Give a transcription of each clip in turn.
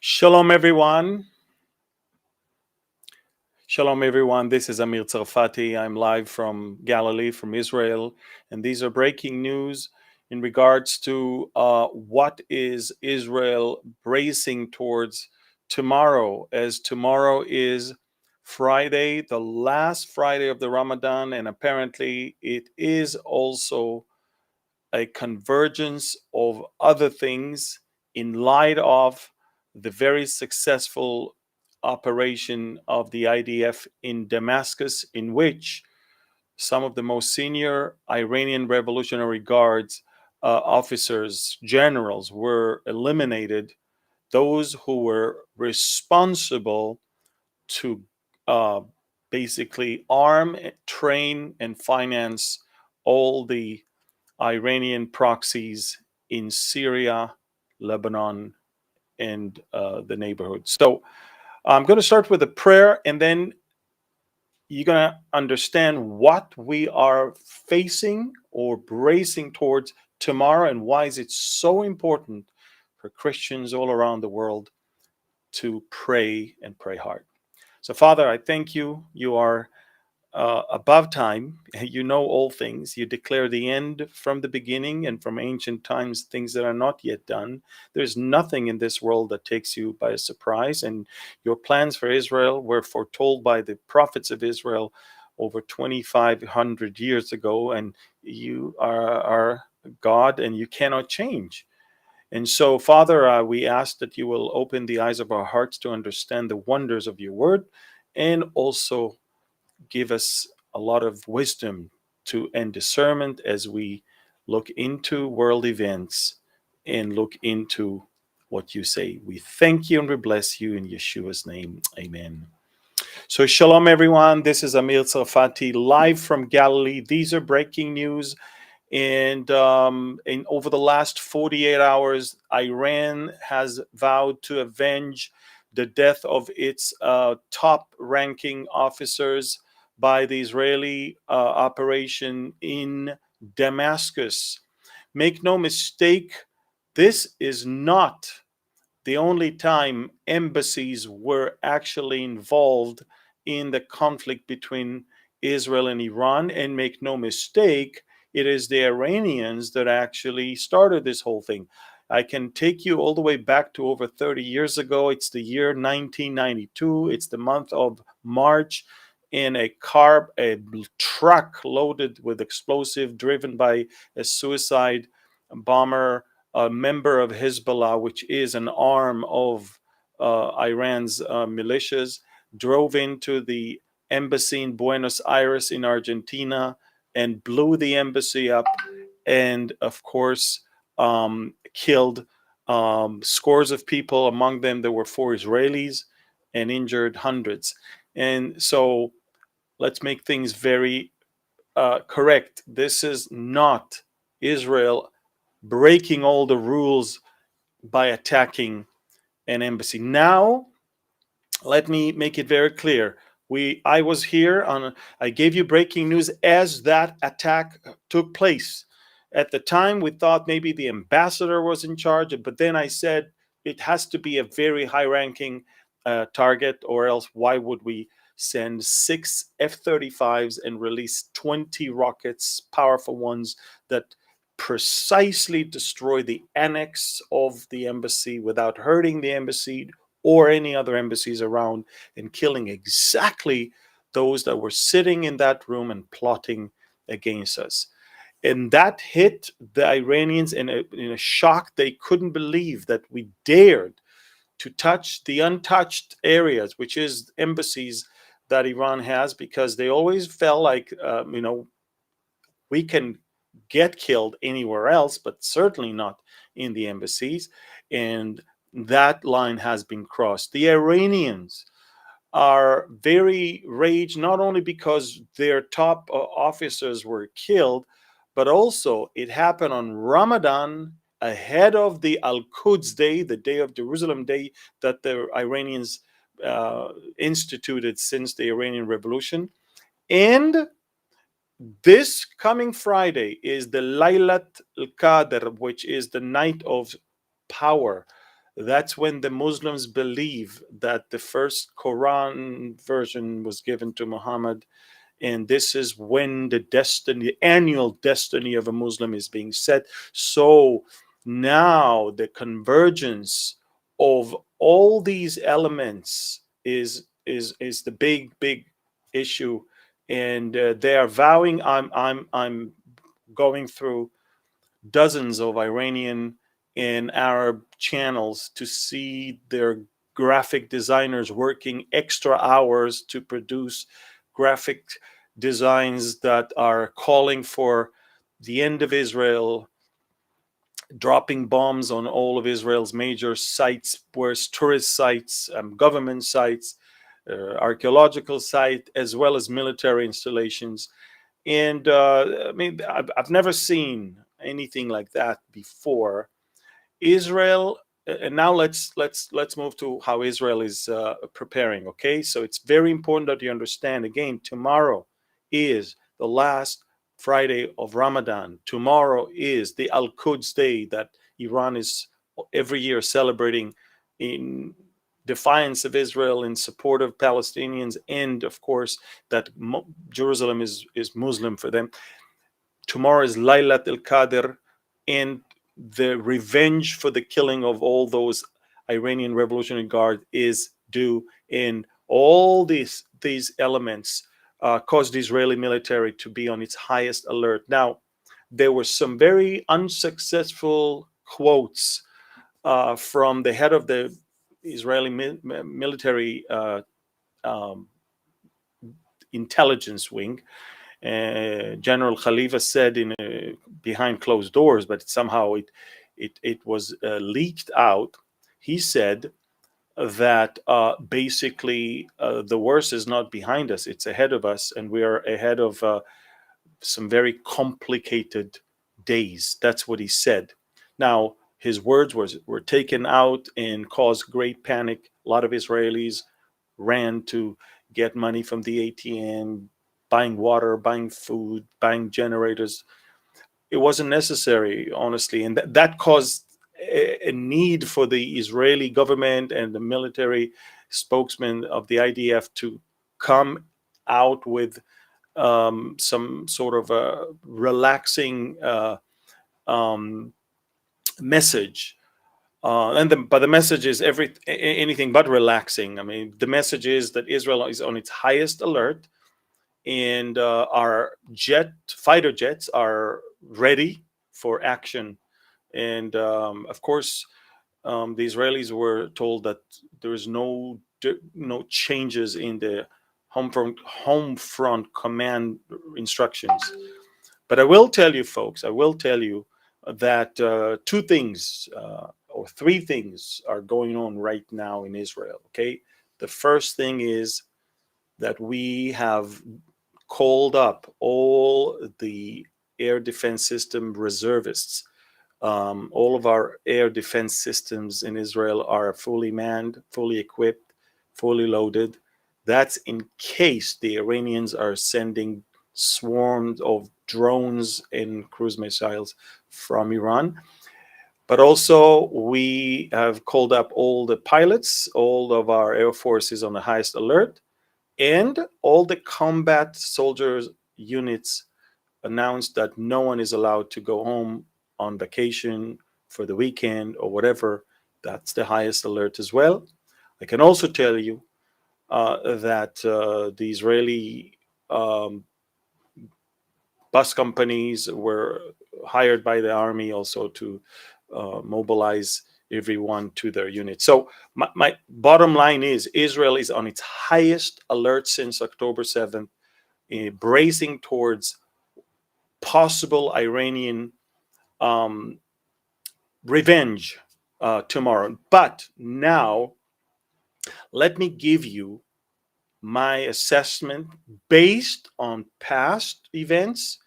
Shalom, everyone. Shalom, everyone. This is Amir Tsarfati. I'm live from Galilee, from Israel, and these are breaking news in regards to what is Israel bracing towards tomorrow, as tomorrow is Friday, the last Friday of the Ramadan, and apparently it is also a convergence of other things in light of the very successful operation of the IDF in Damascus, in which some of the most senior Iranian Revolutionary Guards officers, generals, were eliminated. Those who were responsible to uh, basically arm, train, and finance all the Iranian proxies in Syria, Lebanon, and the neighborhood. So I'm going to start with a prayer, and then you're going to understand what we are facing or bracing towards tomorrow, and why is it so important for Christians all around the world to pray and pray hard. So, Father, I thank you. You are above time. You know all things. You declare the end from the beginning, and from ancient times things that are not yet done. There's nothing in this world that takes you by surprise, and your plans for Israel were foretold by the prophets of Israel over 2,500 years ago, and you are God, and you cannot change. And so, Father, we ask that you will open the eyes of our hearts to understand the wonders of your word, and also give us a lot of wisdom and discernment as we look into world events and look into what you say. We thank you and we bless you in Yeshua's name. Amen. So, shalom, everyone. This is Amir Tsarfati live from Galilee. These are breaking news. And over the last 48 hours, Iran has vowed to avenge the death of its top-ranking officers by the Israeli operation in Damascus. Make no mistake, this is not the only time embassies were actually involved in the conflict between Israel and Iran. And make no mistake, it is the Iranians that actually started this whole thing. I can take you all the way back to over 30 years ago. It's the year 1992. It's the month of March. In a truck loaded with explosive, driven by a suicide bomber, a member of Hezbollah, which is an arm of Iran's militias, drove into the embassy in Buenos Aires in Argentina and blew the embassy up, and of course killed scores of people. Among them there were 4 Israelis, and injured hundreds. And so let's make things very correct. This is not Israel breaking all the rules by attacking an embassy. Now, let me make it very clear. I was here I gave you breaking news as that attack took place. At the time, we thought maybe the ambassador was in charge, but then I said it has to be a very high-ranking target, or else why would we send 6 F-35s and release 20 rockets, powerful ones, that precisely destroy the annex of the embassy without hurting the embassy or any other embassies around, and killing exactly those that were sitting in that room and plotting against us. And that hit the Iranians in a shock. They couldn't believe that we dared to touch the untouched areas, which is embassies that Iran has, because they always felt like, we can get killed anywhere else, but certainly not in the embassies. And that line has been crossed. The Iranians are very raged, not only because their top officers were killed, but also it happened on Ramadan, ahead of the Al-Quds Day, the Day of Jerusalem Day that the Iranians instituted since the Iranian Revolution. And this coming Friday is the Laylat al-Qadr, which is the night of power, That's when the Muslims believe that the first Quran version was given to Muhammad, and this is when the annual destiny of a Muslim is being set. So now the convergence of all these elements is the big issue, and they are vowing. I'm going through dozens of Iranian and Arab channels to see their graphic designers working extra hours to produce graphic designs that are calling for the end of Israel, dropping bombs on all of Israel's major sites, whereas tourist sites, government sites, archaeological sites, as well as military installations. And I mean, I've never seen anything like that before. Israel, and now let's move to how Israel is preparing. Okay, so it's very important that you understand. Again, tomorrow is the last Friday of Ramadan. Tomorrow is the Al Quds Day that Iran is every year celebrating in defiance of Israel, in support of Palestinians, and of course that Jerusalem is Muslim for them. Tomorrow is Laylat al-Qadr, and the revenge for the killing of all those Iranian Revolutionary Guard is due. And all these elements caused the Israeli military to be on its highest alert. Now, there were some very unsuccessful quotes from the head of the Israeli military um, intelligence wing. General Khalifa said behind closed doors, but somehow it was leaked out. He said that basically the worst is not behind us; it's ahead of us, and we are ahead of some very complicated days. That's what he said. Now his words were taken out and caused great panic. A lot of Israelis ran to get money from the ATM, buying water, buying food, buying generators. It wasn't necessary, honestly, and that caused a need for the Israeli government and the military spokesman of the IDF to come out with some sort of a relaxing um, message. But the message is anything but relaxing. I mean, the message is that Israel is on its highest alert, and our fighter jets are ready for action. And of course, the Israelis were told that there is no changes in the home front command instructions. But I will tell you, folks, I will tell you that two things or three things are going on right now in Israel. Okay, the first thing is that we have called up all the air defense system reservists. All of our air defense systems in Israel are fully manned, fully equipped, fully loaded. That's in case the Iranians are sending swarms of drones and cruise missiles from Iran. But also, we have called up all the pilots, all of our air force is on the highest alert, and all the combat soldiers units announced that no one is allowed to go home on vacation for the weekend or whatever. That's the highest alert as well. I can also tell you that the Israeli bus companies were hired by the army also to mobilize everyone to their unit. So my bottom line is Israel is on its highest alert since October 7th, bracing towards possible Iranian revenge tomorrow. But now, let me give you my assessment based on past events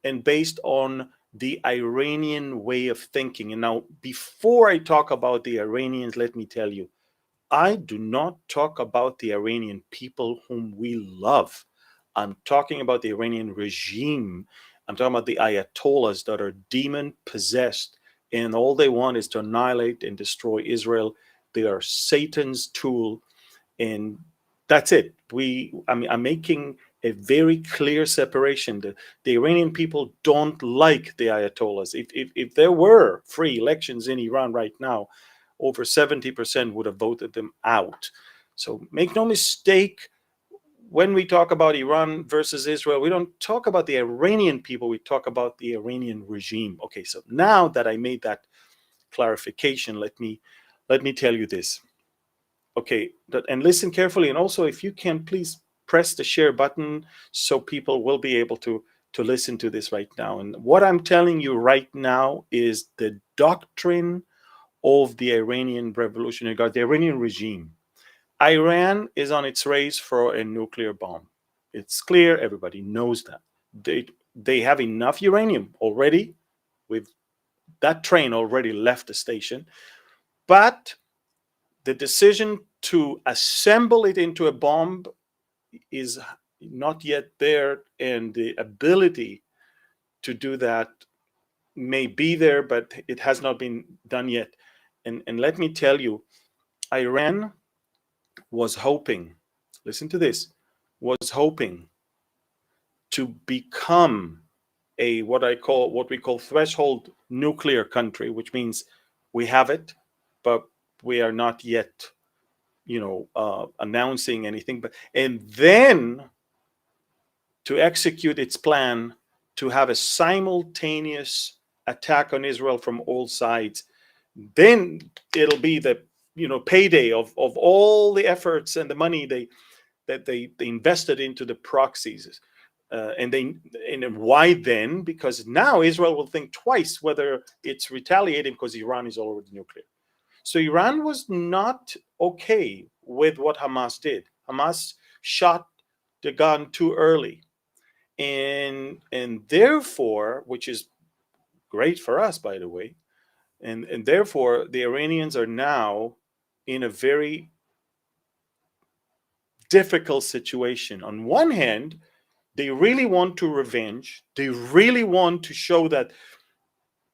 and based on the Iranian way of thinking. And now, before I talk about the Iranians, let me tell you, I do not talk about the Iranian people whom we love. I'm talking about the Iranian regime. I'm talking about the Ayatollahs that are demon possessed and all they want is to annihilate and destroy Israel. They are Satan's tool, and that's it. I'm making a very clear separation. The Iranian people don't like the Ayatollahs. If there were free elections in Iran right now, over 70% would have voted them out. So make no mistake, when we talk about Iran versus Israel, we don't talk about the Iranian people, we talk about the Iranian regime. Okay, so now that I made that clarification, let me tell you this. Okay, and listen carefully, and also if you can, please press the share button so people will be able to listen to this right now. And what I'm telling you right now is the doctrine of the Iranian Revolutionary Guard, the Iranian regime. Iran is on its race for a nuclear bomb. It's clear, everybody knows that. They have enough uranium already. That train already left the station, but the decision to assemble it into a bomb is not yet there, and the ability to do that may be there, but it has not been done yet. And let me tell you, Iran was hoping, listen to this, was hoping to become what we call threshold nuclear country, which means we have it, but we are not yet, announcing anything. And then to execute its plan to have a simultaneous attack on Israel from all sides. Then it'll be the payday of all the efforts and the money they invested into the proxies. And why then? Because now Israel will think twice whether it's retaliating, because Iran is already nuclear. So Iran was not okay with what Hamas did. Hamas shot the gun too early. And therefore, which is great for us, by the way, and therefore the Iranians are now in a very difficult situation. On one hand, they really want to revenge. They really want to show that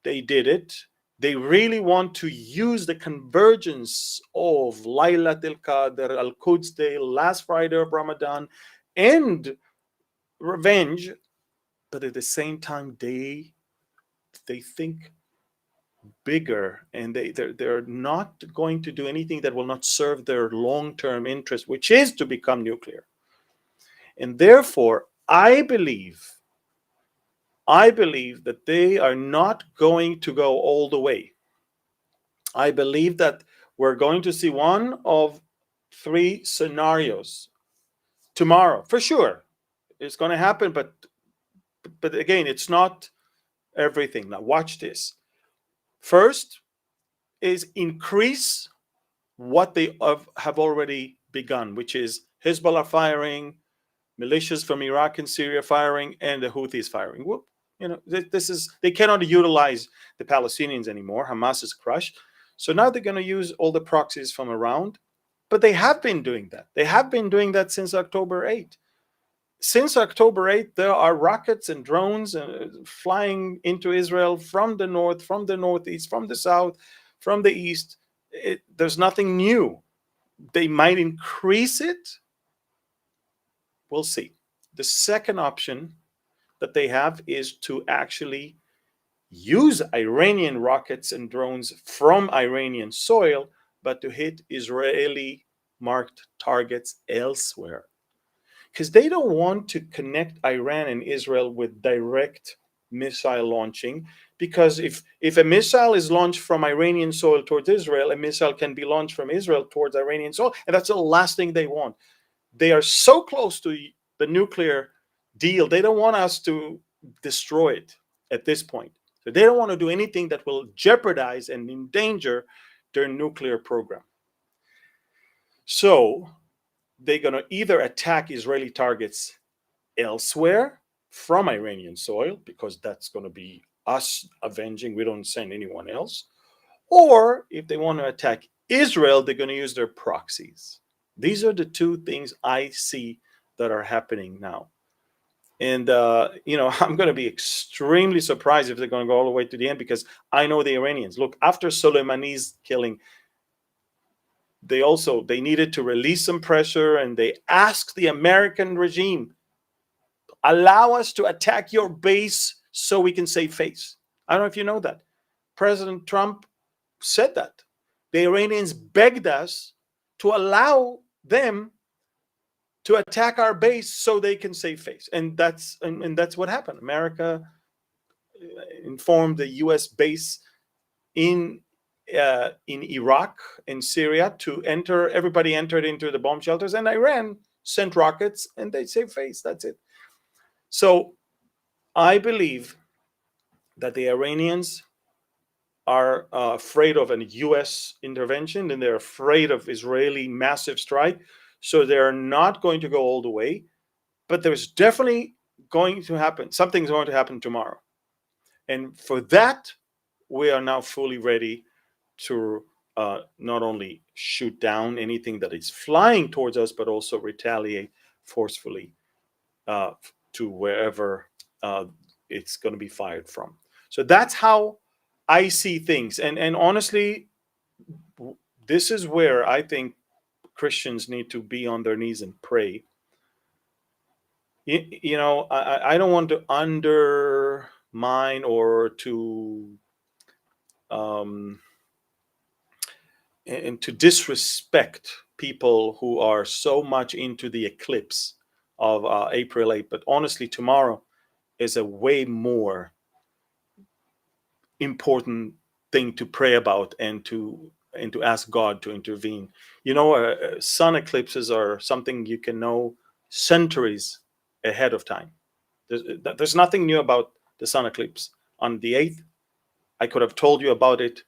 they did it. They really want to use the convergence of Laylat al-Qadr, Al-Quds Day, last Friday of Ramadan, and revenge. But at the same time, they think bigger, and they're not going to do anything that will not serve their long-term interest, which is to become nuclear. And therefore, I believe that they are not going to go all the way. I believe that we're going to see one of three scenarios tomorrow, for sure. It's going to happen, but again, it's not everything. Now, watch this. First is increase what they have already begun, which is Hezbollah firing, militias from Iraq and Syria firing, and the Houthis firing. Whoop. They cannot utilize the Palestinians anymore. Hamas is crushed. So now they're going to use all the proxies from around. But they have been doing that. They have been doing that since October 8th. Since October 8th, there are rockets and drones flying into Israel from the north, from the northeast, from the south, from the east. There's nothing new. They might increase it. We'll see. The second option that they have is to actually use Iranian rockets and drones from Iranian soil, but to hit Israeli marked targets elsewhere. Because they don't want to connect Iran and Israel with direct missile launching, because if a missile is launched from Iranian soil towards Israel, a missile can be launched from Israel towards Iranian soil, and that's the last thing they want. They are so close to the nuclear deal, they don't want us to destroy it at this point. So they don't want to do anything that will jeopardize and endanger their nuclear program. So they're going to either attack Israeli targets elsewhere from Iranian soil, because that's going to be us avenging. We don't send anyone else. Or if they want to attack Israel, they're going to use their proxies. These are the two things I see that are happening now. And, I'm going to be extremely surprised if they're going to go all the way to the end, because I know the Iranians. Look, after Soleimani's killing, they needed to release some pressure, and they asked the American regime, allow us to attack your base so we can save face. I don't know if you know that. President Trump said that. The Iranians begged us to allow them to attack our base so they can save face. And that's what happened. America informed the US base in Iraq and Syria to enter. Everybody entered into the bomb shelters, and Iran sent rockets, and they saved face. That's it. So I believe that the Iranians are afraid of a U.S. intervention, and they're afraid of Israeli massive strike. So they're not going to go all the way, but there's definitely going to happen. Something's going to happen tomorrow. And for that, we are now fully ready to not only shoot down anything that is flying towards us, but also retaliate forcefully to wherever it's going to be fired from. So that's how I see things. And honestly, this is where I think Christians need to be on their knees and pray. I don't want to undermine or to and to disrespect people who are so much into the eclipse of April 8th. But honestly, tomorrow is a way more important thing to pray about and to ask God to intervene. Sun eclipses are something you can know centuries ahead of time. There's nothing new about the sun eclipse on the 8th. I could have told you about it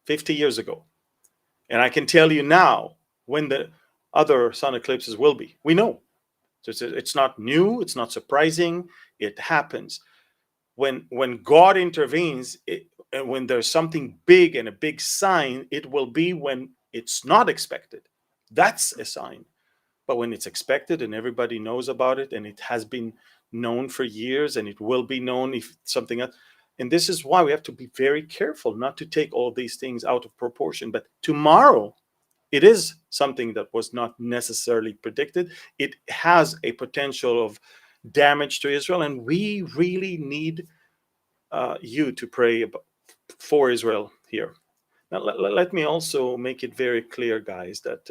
50 years ago. And I can tell you now when the other sun eclipses will be. We know. So it's not new. It's not surprising. It happens. When God intervenes, and when there's something big and a big sign, it will be when it's not expected. That's a sign. But when it's expected and everybody knows about it, and it has been known for years, and it will be known if something else. And this is why we have to be very careful not to take all these things out of proportion. But tomorrow, it is something that was not necessarily predicted. It has a potential of damage to Israel, and we really need you to pray for Israel here. Now, let me also make it very clear, guys, that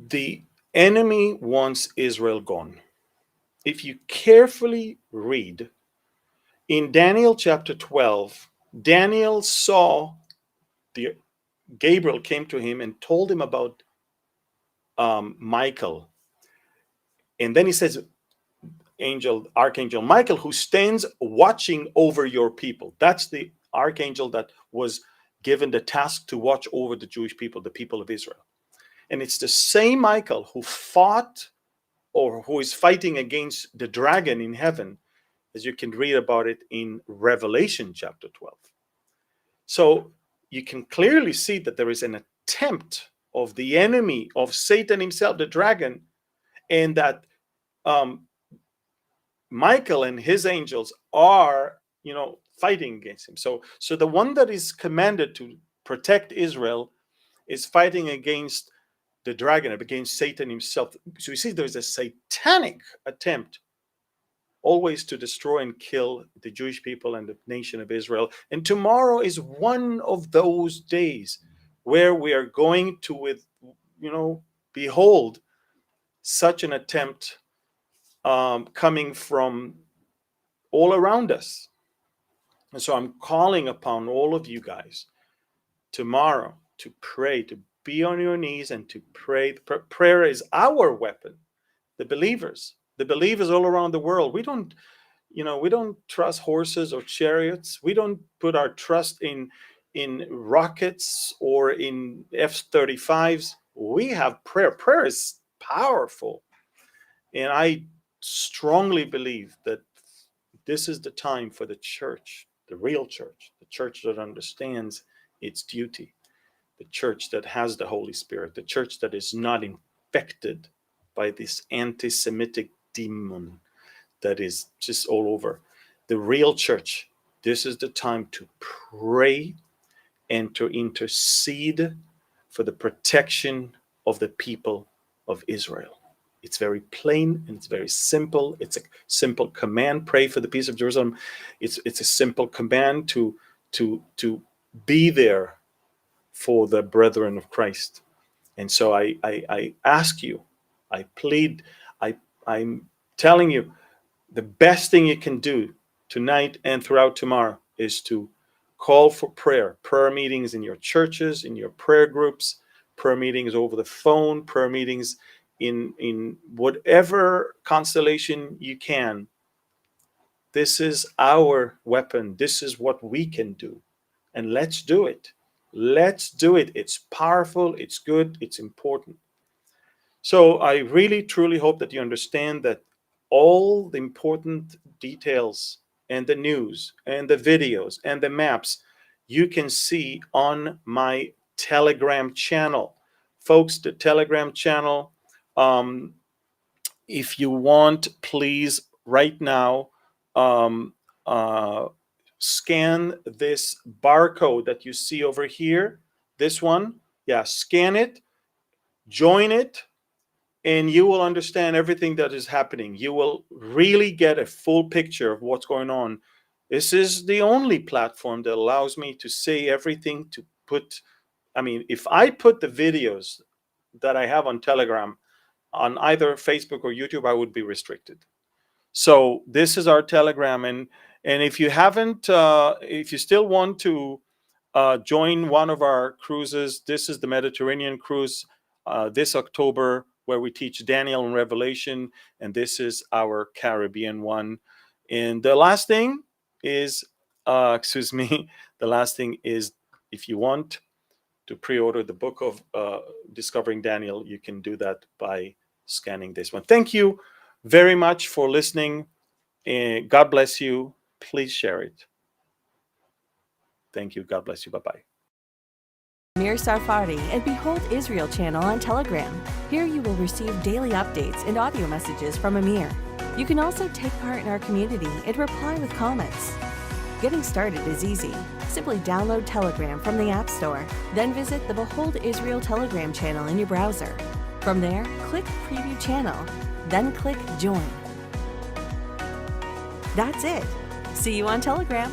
the enemy wants Israel gone. If you carefully read in Daniel chapter 12, Daniel saw Gabriel came to him and told him about Michael. And then he says, Archangel Michael, who stands watching over your people. That's the archangel that was given the task to watch over the Jewish people, the people of Israel. And it's the same Michael who fought, or who is fighting against the dragon in heaven, as you can read about it in Revelation chapter 12. So you can clearly see that there is an attempt of the enemy, of Satan himself, the dragon, and that Michael and his angels are, fighting against him. So the one that is commanded to protect Israel is fighting against the dragon, against Satan himself. So you see, there's a satanic attempt always to destroy and kill the Jewish people and the nation of Israel. And tomorrow is one of those days where we are going to, behold such an attempt coming from all around us. And so I'm calling upon all of you guys tomorrow to pray, to be on your knees and to pray. Prayer is our weapon. The believers all around the world. We don't trust horses or chariots. We don't put our trust in rockets or in F-35s. We have prayer. Prayer is powerful. And I strongly believe that this is the time for the church, the real church, the church that understands its duty, the church that has the Holy Spirit, the church that is not infected by this anti-Semitic demon that is just all over. The real church, this is the time to pray and to intercede for the protection of the people of Israel. It's very plain and it's very simple. It's a simple command. Pray for the peace of Jerusalem. It's a simple command to be there for the brethren of Christ. And so I ask you, I plead, I'm telling you, the best thing you can do tonight and throughout tomorrow is to call for prayer meetings in your churches, in your prayer groups, prayer meetings over the phone, prayer meetings in whatever constellation you can. This is our weapon. This is what we can do. And let's do it. Let's do it. It's powerful, it's good, it's important. So I really, truly hope that you understand that all the important details and the news and the videos and the maps you can see on my Telegram channel. Folks, the Telegram channel, if you want, please, right now, scan this barcode that you see over here, this one. Yeah, scan it, join it, and you will understand everything that is happening. You will really get a full picture of what's going on. This is the only platform that allows me to say everything, to put, I mean, if I put the videos that I have on Telegram on either Facebook or YouTube, I would be restricted. So this is our Telegram, and if you haven't, if you still want to join one of our cruises, this is the Mediterranean cruise this October, where we teach Daniel and Revelation, and this is our Caribbean one. And the last thing is, the last thing is, if you want to pre-order the book of Discovering Daniel, you can do that by scanning this one. Thank you very much for listening, and God bless you. Please share it. Thank you. God bless you. Bye-bye. Amir Tsarfati and Behold Israel channel on Telegram. Here you will receive daily updates and audio messages from Amir. You can also take part in our community and reply with comments. Getting started is easy. Simply download Telegram from the App Store, then visit the Behold Israel Telegram channel in your browser. From there, click Preview Channel, then click Join. That's it. See you on Telegram.